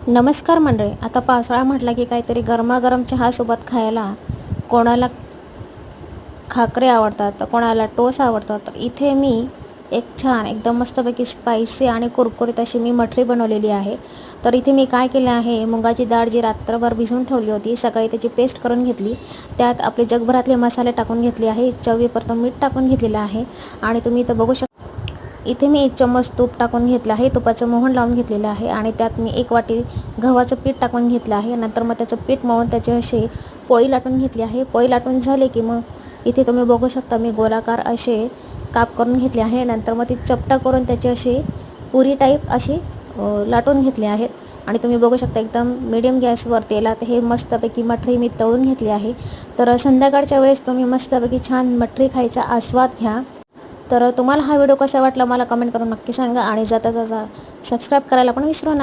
नमस्कार मंडळी. आता पावसाळा म्हटला की काहीतरी गरमागरम चहासोबत खायला कोणाला खाकरे आवडतात, तर कोणाला टोस आवडतात. तर इथे मी एक छान एकदम मस्तपैकी स्पायसी आणि कुरकुरीत अशी मी मठरी बनवलेली आहे. तर इथे मी काय केलं आहे, मुगाची डाळ जी रात्रभर भिजवून ठेवली होती, सकाळी त्याची पेस्ट करून घेतली. त्यात आपले जगभरातले मसाले टाकून घेतले आहे, चवीपुरतं मीठ टाकून घेतलेलं आहे. आणि तुम्ही इथं बघू शकता, इथे मी 1 चम्मच तूप टाकून घेतलं आहे, तुपाचं मोहन लावून घेतलेलं आहे. आणि त्यात मी 1 वाटी गव्हाचं पीठ टाकून घेतलं आहे. नंतर मग त्याचं पीठ मळून त्याची अशी पोळी लाटून घेतली आहे. पोळी लाटून झाली की मग इथे तुम्ही बघू शकता, मी गोलाकार असे काप करून घेतले आहे. नंतर मग ती चपटा करून त्याची अशी पुरी टाईप अशी लाटून घेतली आहेत. आणि तुम्ही बघू शकता, एकदम मीडियम गॅसवर तेलात हे मस्तपैकी मठरी मी तळून घेतली आहे. तर संध्याकाळच्या वेळेस तुम्ही मस्तपैकी छान मठरी खायचा आस्वाद घ्या. तर तुम्हाला हा व्हिडिओ कसा वाटला मला कमेंट करून नक्की सांगा. आणि जाता जाता सबस्क्राईब करायला पण विसरू नका.